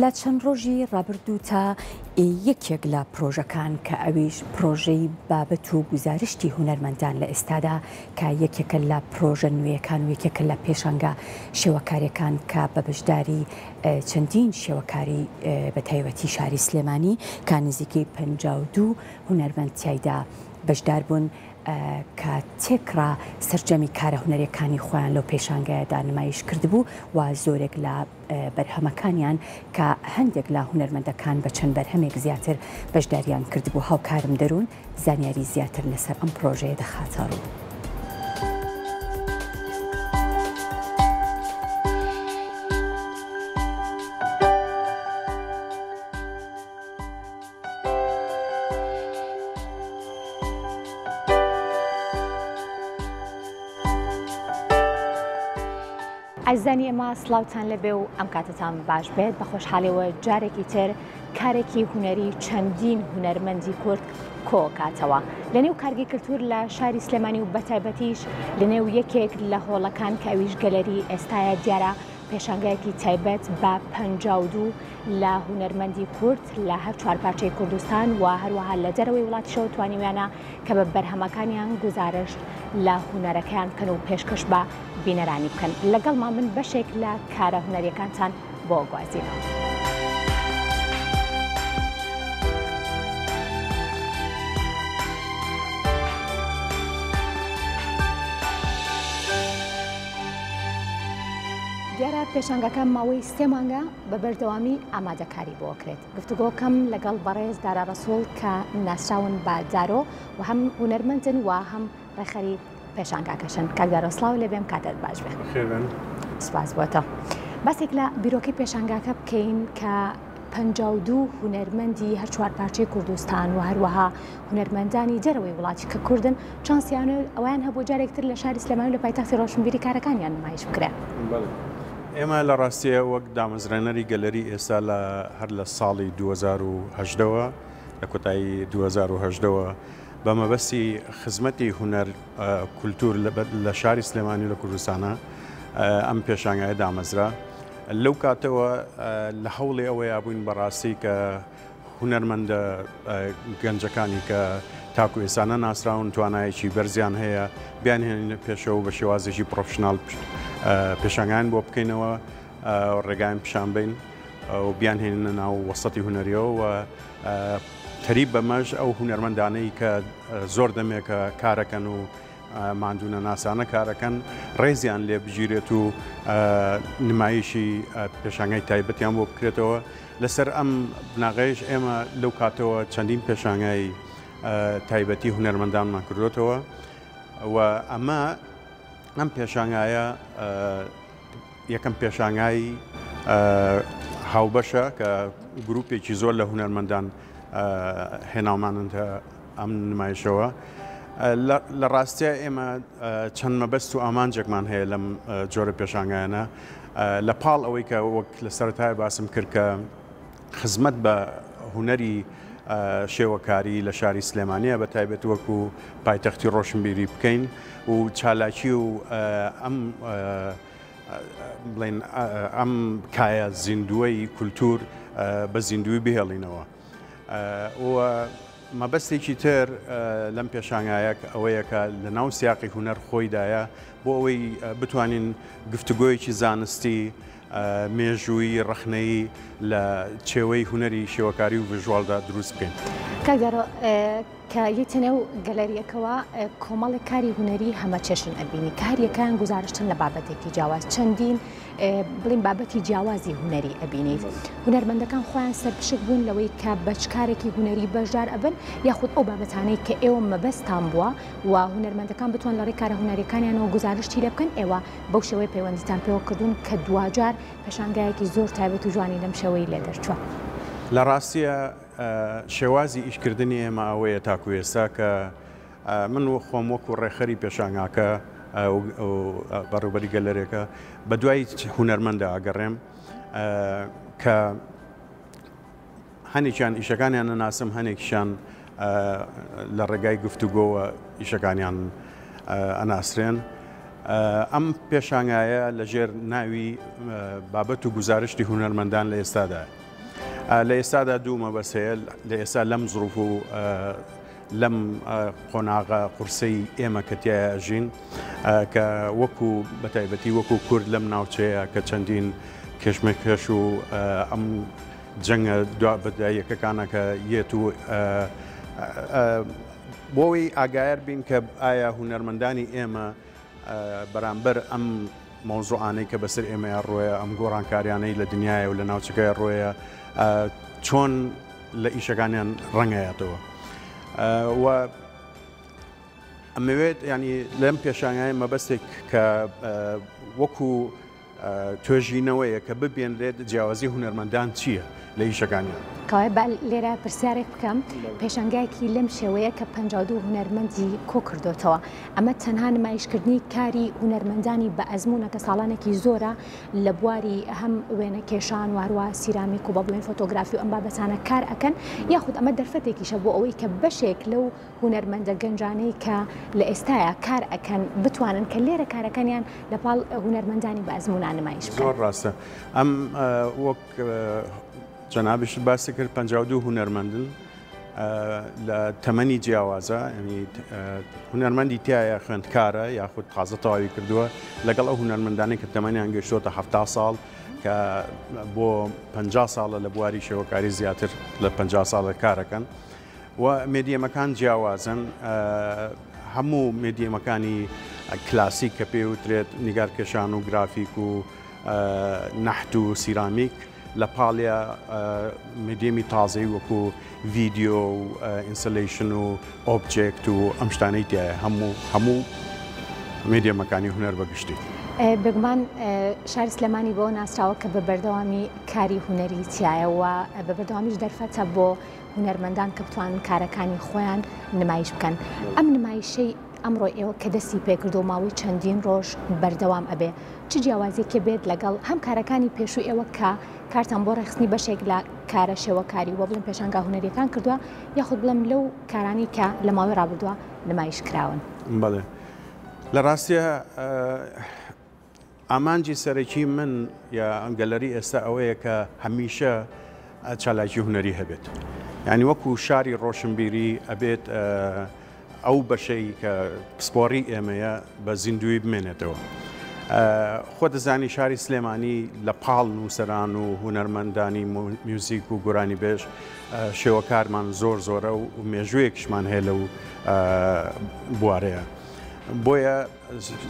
لە چەند ڕۆژی ڕابردووتە یەکێک لە پرۆژەکان کە ئەویش پرۆژەی بابەت و گزارشتی هونەرمەندان لە ئێستادا کە یەکێکە لە پرۆژە نوێیەکان و یەکێکە لە پێشانگە شێوەکاریەکان کە بە بەشداری چەندین شێوەکاری بە تایبەتی شاری سلێمانی کە نزیکەی 52 هونەرمەند تایدا بەشدار بوون کە تێکرا سەررجەمی کارە هونەرەکانی خۆیان لەو پێشانگایەدا نمایش کردبوو و زۆرێک لە بەرهەمەکانیان کە هەندێک لە هونەرمەندەکان بە چەند بەرهەمێک زیاتر بەشداریان کردبوو. هاوکارم دەروون زانیاری زیاتر لەسەر ئەم پرۆژەیە دەخاتە ڕوو. ئەزانی ئێمە سڵاوتان لەبێ و ئەم کاتتان باش بێت بە خۆشحاڵیەوە جارێکی تر کارێکی هونەری چەندین هونەرمەندی کورد کۆکاتەوە لەنێو کارگی کللتور لە شاری سلێمانی و بەتایبەتیش لەنێو یەکێک لە هۆڵەکان کە ئەویش گەلەری ئێستاە دیارە پێشانگایەکی تایبەت بە 52 لە هونەرمەندی کورد لە هەر چوارپارچەی کوردستان و هەروەها لە دەرەوەی وڵاتیشەوە توانیویانە کە بە بەرهەمەکانیان گزارش لە هونەرەکەیان بکەن و پێشکەش بە بینەرانی بکەن. لەگەڵما من بەشێک لە کارە هونەریەکانتان بۆ گوازیەوە. دیارە پێشانگەکە ماوەی 3 مانگە بە بەردەوامی ئامادەکاری بۆکرێت. گفتوگۆکەم لەگەڵ بەڕێز دارا ڕەسوڵ کە ناسراون بە دارۆ و هەم هونەرمەندن و هەم ڕێخەری پێشانگاکەشن. کاک دارۆ سڵاو لەبێم کاتت باش بێت. سپاس بۆتە. باسێک لە بیرۆکەی پێشانگاکە بکەین کە 52 هونەرمەندی هەر چوارپارچەی کوردستان و هەروەها هونەرمەندانی دەرەوەی وڵاتی کە کوردن چانسییان ئەویان هەبوو جارێکتر لە شاری سلێمانی لە پایتەختی ڕۆشنبیری کارەکانیان نمایش بکرێن. ئێمە لە ڕاستیە وەک دامەزرێنەری گەلەری ئێستا لە هەر لە ساڵی 2010ەوە لە کۆتایی 2010ەوە بە مەبەستی خزمەتی هونەر کولتور لە شاری سلێمانی لە کوردستانە ئەم پێشانگایە دامەزرا. لەو کاتەوە لە هەوڵی ئەوەیە بووین بەڕاستی کە هونەرمەندە گەنجەکانی کە تاکو ئێسانە ناسراون توانایەکی بەرزیان هەیە بیانهێنە پێشەوە بە شێوازێکی پرۆفشنال پێشانگایان بۆ بکەینەوە ڕێگایان پیشان بین و بیانهێنە ناو وەسەتی هونەریەوە و تەریب بەمەش ئەو هونەرمەندانەی کە زۆر دەمێکە کارەکەن و ماندوونە ناسانە کارەکەن ڕێزیان لێ بگیرێت و نمایشی پێشانگای تایبەتیان بۆ بکرێتەوە. لەسەر ئەم بناغەیش ئێمە لەو کاتەوە چەندین پێشانگای تایبەتی هونەرمەندانمان کردوێتەوە و ئەم پێشانگایە یەکەم پێشانگای هاوبەشە کە گروپێکی زۆر لە هونەرمەندان هێناومانن ئەم نمایشەوە. لە ڕاستیە ئێمە چەند مەبەست و ئامانجێکمان هەیە لەم جۆرە پێشانگایانە لە پاڵ ئەوەی کە وەک لە سەرەتای باسم کرد کە خزمەت بە هونەری شێوەکاری لە شاری سلێمانیە بە تایبەت وەکو پایتەختی ڕۆشنبیری بکەین و چالاکی و ئەم کایە زیندووەی کولتور بە زیندوی بهێڵینەوە. مەبەستێکی تر لەم پێشانگایە ئەوەیە کە لە ناو سیاقی هونەر خۆیدایە بۆ ئەوەی بتوانین گفتوگۆیەکی زانستی مێژووی ڕەخنەیی لە چێوەی هونەری شێوەکاری و ڤژواڵدا دروست بکەین. کاگدارۆ کە یەکتەنێو گەلەریەکەوە کۆمەڵی کاری هونەری هەمە چێشن ئەبینی کاریەکان گزارشتن لە بابەتێکی جیاواز چەندین بڵین بابەتی جیاوازی هونەری ئەبینیت. هونەرمەندەکان خۆیان سەرپشک بوون لەوەی کە بەچکارێکی هونەری بەشدار ئەبن یاخود ئەو بابەتانەی کە ئێوە مەبەستان بووە و هونەرمەندەکان بتوان لەڕێی کارە هونەریەکانیانەوە گزارشتی لێ بکەن ئێوە بەو شێوەی پەیوەندیتان پێوە کردوون کە دوجار پێشانگایەکی زۆر تایبەت و جوانی لەم شێوەی لێ دەرچووە. لە ڕاستیە شێوازی ئیشکردنی ئێمە ئەوەیە تاکو ئێستا کە من خۆم وەکو ڕێخەری پێشانگاکە بەڕوبەری گەلەرێکە بە دوای هونەرمەندە ئاگەڕێم کە هەنێکیان ئیشەکانیان نەناسم هەنێکیشان لە ڕێگای گفتوگۆوە ئیشەکانیان ئەناسرێن. ئەم پێشانگایە لەژێر ناوی بابەت و گزارشتی هونەرمەندان لە ئێستادا لە ئێستادا دوو مەبەست هەیە لە ئێستا لەم ظروف و لەم قۆناغە قورسەی ئێمە کە تایە ئەژین کە وەکو بەتایبەتی وەکو کورد لەم ناوچەیە کە چەندین کێشمەکەش و ئەم جەنگە بەدایەکەکانە کە یەت و بۆی ئاگایەر بین کە ئایا هونەرمەندانی ئێمە بەرامبەر ئەم مۆزوعانەی کە بەسەر ئێمەیە ڕۆیە ئەم گۆڕانکاریانەی لە دنیاە و لە ناوچەکەی ڕۆیە چۆن لە ئیشەکانیان ڕەنگایەتەوە و ئەمەوێت ینی لەم پێشانگای مەبەستێک کە وەکو توێژینەوەیە کە ببێنرێت جیاوازی هونەرمەندان چییە لە ئیشەکانیان کاوای با لێرە پرسیارێک بکەم پێشانگایەکی لەم شێوەیە کە 52 هونەرمەندی کۆ کردوتەوە ئەمە تەنها نمایشکردنی کاری هونەرمەندانی بە ئەزمونە کە ساڵانێکی زۆرە لە بواری هەم وێنە کێشان واروە سیرامیک و بە بڵێن فۆتۆگرافی و ئەم بابەتانە کار ئەکەن یاخود ئەمە دەرفەتێکیشە بۆ ئەوەی کە بەشێک لەو هونەرمەندە گەنجانەی کە لە ئێستاە کار ئەکەن بتوانن کە لێرە کارەکەنیان لەپاڵ هونەرمەندانی بە ئەزمونە نمایش بکەن. زۆر ڕاستە ئەم وەک جەنابش باسی کرد 52 هونەرمەندن لە تەمەنی جیاوازە ینی هونەرمەندی تایە خوێندکارە یاخود تازە تەواوی کردووە لەگەڵ ئەو هونەرمەندانی کە تەمەنیان گەشتۆتە 70 ساڵ کە بۆ 50 ساڵە لە بواری شێوەکاری زیاتر لە 50 ساڵە کارەکەن و مێدیەمەکان جیاوازن هەموو مێدیەمەکانی کلاسیک کە پێ وترێت نیگارکێشان و گرافیک و نەحت و سیرامیک لە پاڵیا مێدیەمی تازەی وەکو ڤیدیۆ و ئینسەلیشن و ئۆبجێکت و ئەم شتانەی تایە هەموو مێدیەمەکانی هونەر بەگشتی. بگومان شاری سلێمانی بۆ ناسراوە کە بە بەردەوامی کاری هونەری تایەوە بە بەردەوامیش دەرفەتە بۆ هونەرمەندان کە بتوانن کارەکانی خۆیان نمایش بکەن. ئەم نمایشەی ئەمڕۆ ئێوە کە دەستی پێکردو ماوەی چەندین ڕۆژ بەردەوام ئەبێ چ جیاوازێکی بێت لەگەڵ هەم کارەکانی پێشووی ئێوە کە کارتان بۆ ڕێخستنی بەشێک لە کارە شێوەکاری وە بڵێن پێشانگا هونەریەکان کردووە یاخود بڵێم لەو کارانی کە لە ماوەی ڕابردووە نمایش کراون. بەڵێ لە ڕاستیە ئامانجی سەرەکی من یا ئەنگەلەری ئێستا ئەوەیە کە هەمیشە چالاکی هونەری هەبێت یعنی وەکو شاری ڕۆشنبیری ئەبێت ئەو بەشەی کە پسپۆڕی ئێمەیە بە زیندوی بمێنێتەوە. خۆ دەزانی شاری سلێمانی لە پاڵ نووسەران و هونەرمەندانی میوزیک و گۆرانی بێژ شێوەکارمان زۆر زۆرە و مێژوویەکشمان هەیە لەو بوارەیە. بۆیە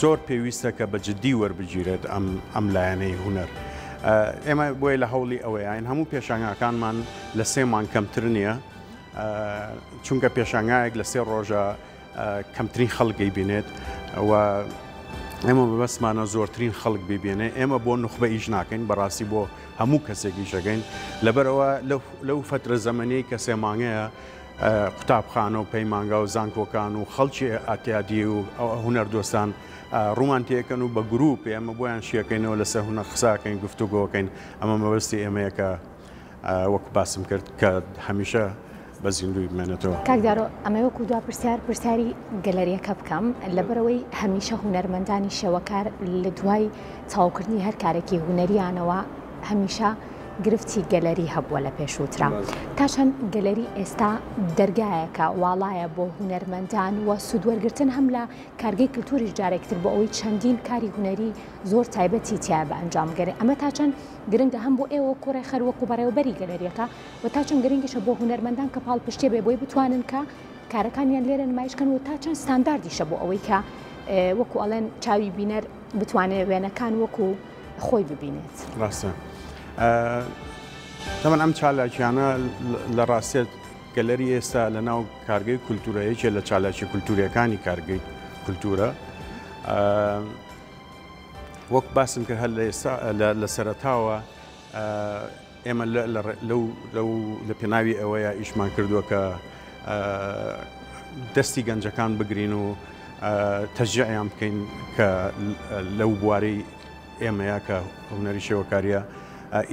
زۆر پێویستە کە بە جددی وەربگیرێت ئەم لایەنەی هونەر. ئێمە بۆیە لە هەوڵی ئەوەیە هەموو پێشانگاکانمان لە سێمان کەمتر نییە چونکە پێشانگایەک لە 3 ڕۆژە کەمترین خەڵکی بینێت و ئێمە بەبەستمانە زۆرترین خەڵک ببێنێ ئێمە بۆ نخبە ئیش ناکەین بەڕاستی بۆ هەموو کەسێکی شەکەین لەبەرەوە لەو فترە زەمەنەی کە سێمانگەیە قوتابخانە و پەیمانگا و زانکۆکان و خەڵکی ئاتیادی و هونەردۆستان ڕوومان تێکەن و بە گروپ ئێمە بۆیان شیەکەینەوە لەسەر هونەر قساکەین گفتوگۆکەین ئەمە مەبەستی ئێمەیە کە وەک باسم کرد کە هەمیشە بە زیندوی بمێنێتەوە. کاکدارۆ ئەمە وەکو دوا پرسیاری گەلەریەکە بکەم لەبەرەوەی هەمیشە هونەرمەندانی شێوەکار لە دوای تەواوکردنی هەر کارێکی هونەریانەوە هەمیشە گرفتی گەلەری هەبووە لە پێشووترا تا چەند گەلەری ئێستا دەرگایەکە واڵایە بۆ هونەرمەندان و سوودوەرگرتن هەم لە کارگەی کللتوریش جارێکتر بۆ ئەوەی چەندین کاری هونەری زۆر تایبەتی تیا بە ئەنجام گەرێ ئەمە تا چەند گرنگە هەم بۆ ئێوە کوڕی خەروەکو بەڕێوەبەری گەلەریەکە و تا چەند گرنگیشە بۆ هونەرمەندان کە پاڵ پشتێ بێ بۆی بتوانن کە کارەکانیان لێرە نمایشکەن و تا چەند ستانداردیشە بۆ ئەوەی کە وەکو ئەڵێن چاوی بینەر بتوانێت وێنەکان وەکو خۆی ببینێت. ڕاستە. دەمەن ئەم چالاکیانە لە ڕاستێت گەلەری ئێستا لە ناو کارگەی کولتورەیەکێ لە چالاکی کولتوریەکانی کارگەی کولتورە وەک باسم کرد هەر لە سەرەتاوە ئێمە لە پێناوی ئەوەیە ئیشمان کردووە کە دەستی گەنجەکان بگرین و تەشجیعیان بکەین کە لەو بوارەی ئێمەیە کە هونەری شێوەکاریە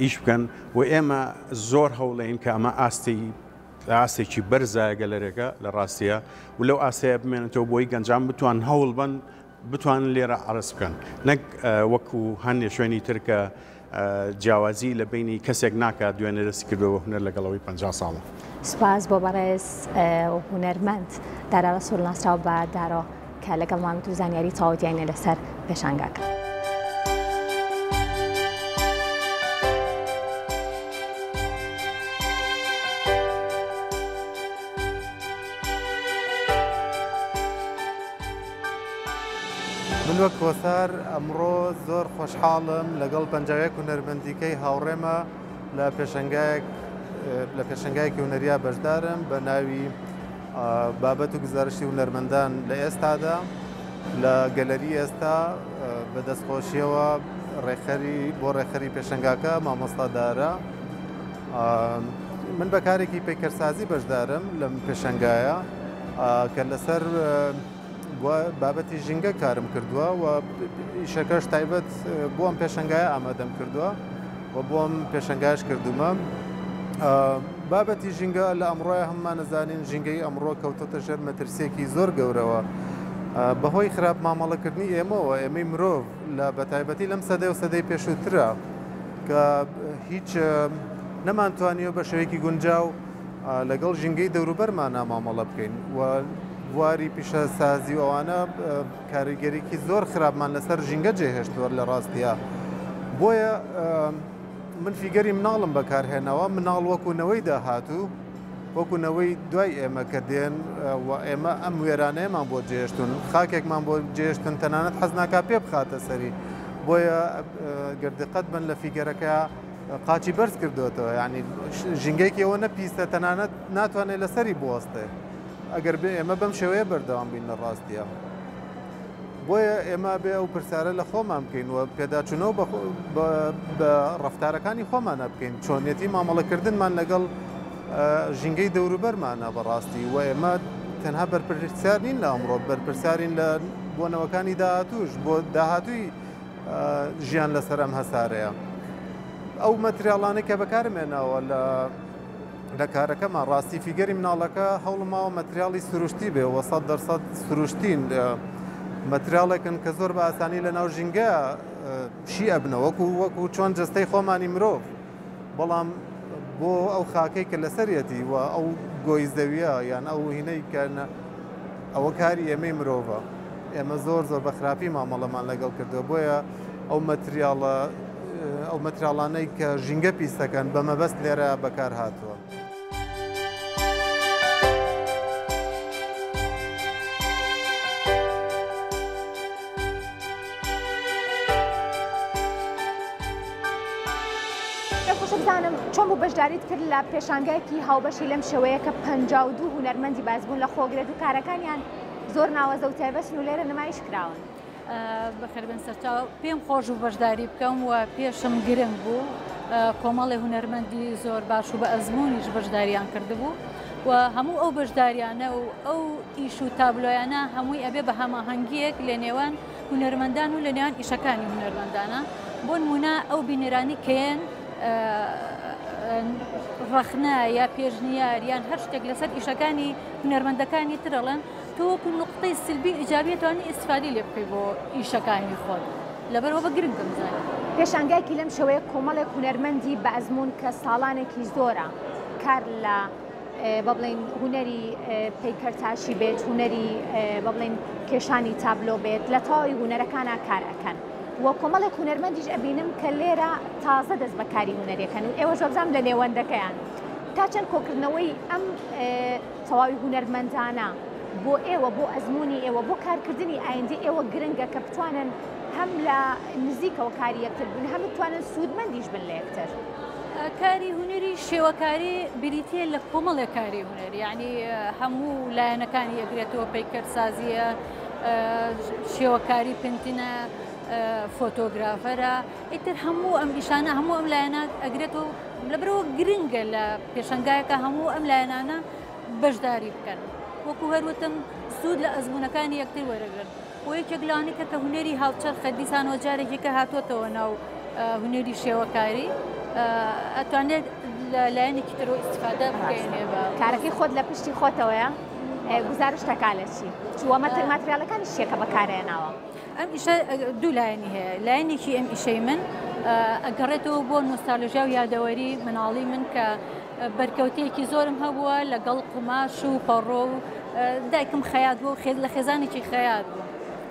ئیش بکەن و ئێمە زۆر هەوڵین کە ئەمە ئاستێکی بەرزایە گەلەرێکە لە ڕاستیە و لەو ئاسەیە بمێنێتەوە بۆی گەنجان بتوان هەوڵ بن بتوانن لێرە عرس بکەن نەک وەکو هەندێک شوێنی ترکە جیاوازی لە بینی کەسێک ناکات دوێنێ دەستی کردەوە هونەر لەگەڵەوەی 50 ساڵە. سپاس بۆ بەڕێز هونەرمەند دارا ڕەسوول ناسراو بە دارۆ کە لەگەڵمان و زانیاری تەواوەتیانە لەسەر پێشانگاکە. من وەک کۆسار ئەمڕۆ زۆر خۆشحاڵم لەگەڵ پەنجاویەک هونەرمەندیکەی هاوڕێمە لە پێشەنگایەکی هونەریا بەشدارم بە ناوی بابەت و گزارشی هونەرمەندان لە ئێستادا لە گەلەری ئێستا بە دەستخۆشیەوە بۆ ڕێخەری پێشەنگاکە مامۆستا دارە. من بەکارێکی پیکەرسازی بەشدارم لەم پێشەنگایە کە لەسەر بابەتی ژینگە کارم کردووە و ئیشەکەش تایبەت بۆم پێشەنگایە ئامادەم کردووە و بۆم پێشەنگایش کردومە. بابەتی ژینگە لە ئەمڕۆیە هەممان نەزانین ژینگەی ئەمڕۆ کەوتۆتە ژێر مەترسیەکی زۆر گەورەوە بەهۆی خراپ مامەڵەکردنی ئێمەوە ئێمەی مرۆڤ لە بەتایبەتی لەم سەدەی و سەدەی پێشووترە کە هیچ نەمانتوانیەوە بە شێوەیەکی گونجاو لەگەڵ ژینگەی دەوروبەرمان مامەڵە بکەین و بواری پیشەسازی ئەوانە کاریگەریکی زۆر خراپمان لەسەر ژینگە جێهێشتووە لە ڕاستیە. بۆیە من فیگەری مناڵم بەکارهێنەوە مناڵ وەکوونەوەی داهاتوو وەکوونەوەی دوای ئێمە کە دێن و ئێمە ئەم وێرانەیەمان بۆ جێشتون خاکێکمان بۆ جێشتن تەنانەت حەزناکا پێ بخاتە سەری. بۆیە گردقەت بن لە فیگەرەکە قاچی بەرز کردوێتەوە یعنی ژینگەیەکی ئەوە نەپیستە تەنانەت ناتوانێت لەسەری بوەستێ ئەگەر ئێمە بەم شێوەیە بەردەوام بین لە ڕاستیە. بۆیە ئێمە بێ ئەو پرسیارە لە خۆمان بکەین و پێداچوونەوە بە ڕەفتارەکانی خۆمانە بکەین چۆنیەتی مامەڵەکردنمان لەگەڵ ژینگەی دەوروبەرمانە بەڕاستی و ئێمە تەنها بەرپرسیار نین لە ئەمڕۆ بەرپرسیارین لە بۆنەوەکانی داهاتووش بۆ داهاتووی ژیان لەسەر ئەم هەسارەیە. ئەو مەتریاڵانەی کە بەکارمێنەوە لە کارەکەمان ڕاستی فیگەری مناڵەکە هەوڵماوە مەتریاڵی سروشتی بێ و 100% سروشتین مەتریاڵێکن کە زۆر بە ئاسانی لە ناو ژینگە شی ئەبنە وەکو چۆن جستەی خۆمانی مرۆڤ بەڵام بۆ ئەو خاکەی کە لەسەرەتی و ئەو گۆی زەویە یان ئەو هینەی کە ئەوە کاری ئێمەی مرۆڤە ئێمە زۆر بە خراپی مامەڵەمان لەگەڵ کردووە. بۆیە ئەو مەتریاڵانەی کە ژینگە پیسەکەن بە مەبەست لێرە بەکار هاتووە. بزانم چۆن بوو بەشداریت کرد لە پێشانگایەکی هاوبەشی لەم شێوەیە کە 52 هونەرمەندی بازبوون لە خۆگرێت و کارەکانیان زۆر ناوەزە و تایبەتن و لێرە نمایش کراون. بەخێربن سەرچاو پێم خۆش و بەشداری بکەم و پێشم گرنگ بوو کۆمەڵی هونەرمەندی زۆر باش و بە ئەزممویش بەشداریان کردبوو و هەموو ئەو بەشداریانە و ئەو ئیش و تابلۆیانە هەمووی ئەبێ بە هەماهەنگیەک لە نێوان هونەرمەندان و لە نێوان ئیشەکانی هونەرمەندانە بۆ نمونە ئەو بینێرانی کەیەن ڕەخنا یا پێشنیار یان هەر شتێک لەسەر ئیشەکانی هونەرمەندەکانی ترەڵەن تۆ وەکو نقطەی سلبی ئیجابی توانی ئیسفادی لێ بکەی بۆ ئیشەکانی خۆت لەبەرەوە بە گرنگ بمزانێت. پێشانگایەکی لەم شێوەیە کۆمەڵێک هونەرمەندی بە ئەزمون کە ساڵانێکی زۆرە کار لە بەڵێن هونەری پەیکەرتاشی بێت هونەری بەڵێن کێشانی تابلۆ بێت لە تاوی هونەرەکانە کار ئەکەن و کۆمەڵێک هونەرمەندیش ئەبینم کە لێرە تازە دەست بەکاری هونەرەکەن و ئێوەش بەبزانم لە نێوەندەکەیان تا چەند کۆکردنەوەی ئەم تەواوی هونەرمەندانە بۆ ئێوە بۆ ئەزمموی ئێوە بۆ کارکردنی ئایندی ئێوە گرنگە کە بتوانن هەم لە نزیکەوە کاری یەکتر بن هەم بتوانن سوودمەندیش بن لە یەکتر. کاری هونەری شێوەکاری بریتە لە کۆمەڵێک کاری هونەر یعنی هەموو لایەنەکانی ئەگرێتەوە پەیکەرسازیە شێوەکاری پنتینە فۆتۆگرافەرە ئیتر هەموو ئەم ئیشانە هەموو ئەم لایەنە ئەگرێتەوە لەبەرەوە گرنگە لە پێشەنگایەکە هەموو ئەم لایەنانە بەشداری بکەن وەکو هەروەتم سوود لە ئەزمونەکانی یەکتر وەرەگرن و یەکێک لەوانەیە کە هونەری هاوچەرخە دیسانەوە جارێکی کە هاتوۆتەوە ناو هونەری شێوەکاری ئەتوانێت لە لایەنێکی ترەوە ئیستیفادە بکەینێ بە کارەکەی خۆت لە پشتی خۆتەوەیە گزارش تەکا لە چی چووە ماتریالەکانی شتێکە بەکارهێناوە. ئەم ئیشە دوو لایەنی هەیە لایەنێکی ئەم ئیشەی من ئەگەڕێتەوە بۆ نۆستالژیا و یادەوەری مناڵی من کە بەرکەوتەیەکی زۆرم هەبووە لەگەڵ قماش و پەڕۆ و دایکم خەیات بوو لە خێزانێکی خەیات بوو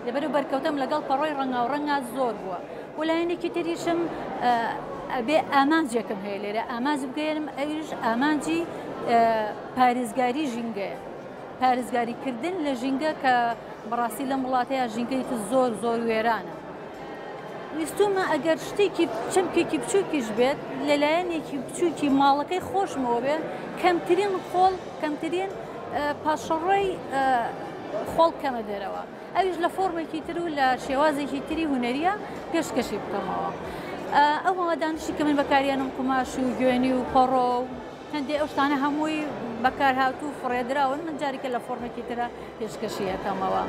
لەبەرەوە بەرکەوتم لەگەڵ پەڕۆی ڕەنگاوڕەنگا زۆر بووە و لایەنێکی تریشم ئەبێ ئامانجێکم هەیە لێرە ئامانج بگەێنم ئەویش ئامانجی پارێزگاری ژینگەیە پارێزگاریکردن لە ژینگە کە بەڕاستی لەم وڵاتەیە ژینگەی زۆر زۆر وێرانە ویستومە ئەگەر شتێکی چەمکێکی بچووکیش بێت لەلایەنێکی بچووکی ماڵەکەی خۆشمەوە بێ کەمترین خۆڵ کەمترین پاشەڕۆی خۆڵ کەمە دێرەوە ئەویش لە فۆرمێکی تر و لە شێوازێکی تری هونەریە پێشکەشی بکەمەوە ئەو ماوەدانشی کە من بەکاریانم قماش و گوێنی و پەڕۆ و هەندێک ئەو شتانە هەمووی بەکارهاتوو فڕێدراون من جارێکە لە فۆرمێکی ترە پێشکەشی یەکەمەوە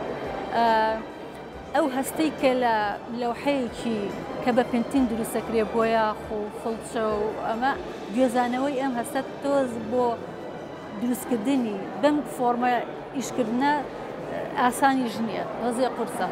ئەو هەستەی کە لە لەوحەیەکی کە بە پنتین دروستەکرێ بۆ یاخ و فڵچە و ئەمە گوێزانەوەی ئەم هەستە تۆز بۆ دروستکردنی بەم فۆرمە ئیشکردنە ئاسانیش نییە ڕزێ قورسە